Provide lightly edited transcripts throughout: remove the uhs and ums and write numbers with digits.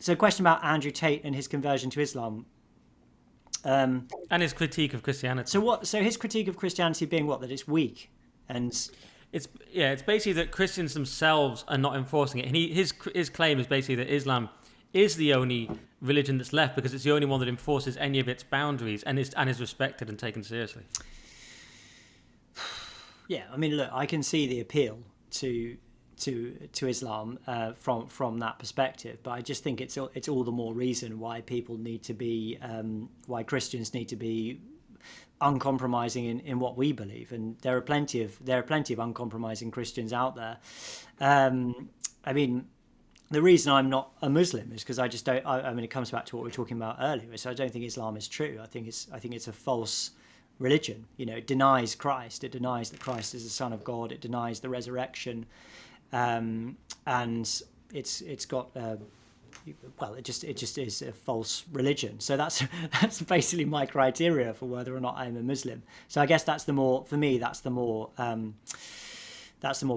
So, a question about Andrew Tate and his conversion to Islam. And his critique of Christianity. So his critique of Christianity being what? That it's weak, and It's basically that Christians themselves are not enforcing it. And his claim is basically that Islam is the only religion that's left because it's the only one that enforces any of its boundaries and is respected and taken seriously. Yeah, I mean, look, I can see the appeal to Islam from that perspective, but I just think it's all the more reason why people need to be why Christians need to be uncompromising in what we believe, and there are plenty of uncompromising Christians out there. I mean, the reason I'm not a Muslim is because I just don't. I mean, it comes back to what we were talking about earlier. So I don't think Islam is true. I think it's a false religion. You know, it denies Christ. It denies that Christ is the Son of God. It denies the resurrection, and it's got. Well, it just is a false religion. So that's basically my criteria for whether or not I'm a Muslim. So I guess that's the more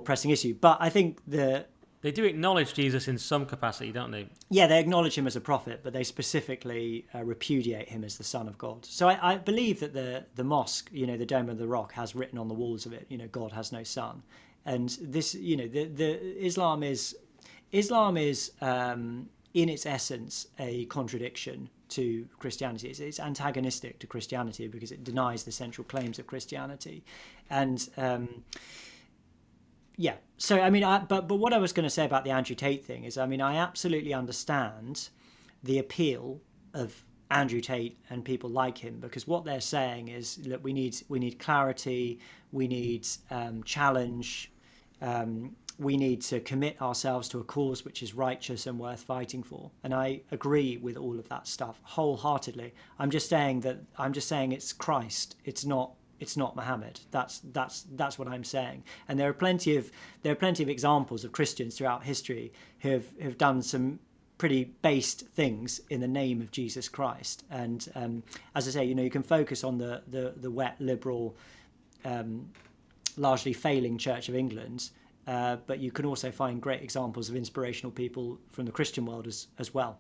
pressing issue. But I think they do acknowledge Jesus in some capacity, don't they? Yeah, they acknowledge him as a prophet, but they specifically repudiate him as the Son of God. So I believe that the mosque, you know, the Dome of the Rock, has written on the walls of it, you know, God has no son, and this, you know, the Islam is in its essence a contradiction to Christianity. It's antagonistic to Christianity because it denies the central claims of Christianity, and yeah. So I mean, but what I was going to say about the Andrew Tate thing is, I mean, I absolutely understand the appeal of Andrew Tate and people like him, because what they're saying is, look, we need clarity, we need challenge. We need to commit ourselves to a cause which is righteous and worth fighting for. And I agree with all of that stuff wholeheartedly. I'm just saying it's Christ. It's not Muhammad. That's what I'm saying. And there are plenty of examples of Christians throughout history who have done some pretty based things in the name of Jesus Christ. And as I say, you know, you can focus on the wet liberal, largely failing Church of England. But you can also find great examples of inspirational people from the Christian world as well.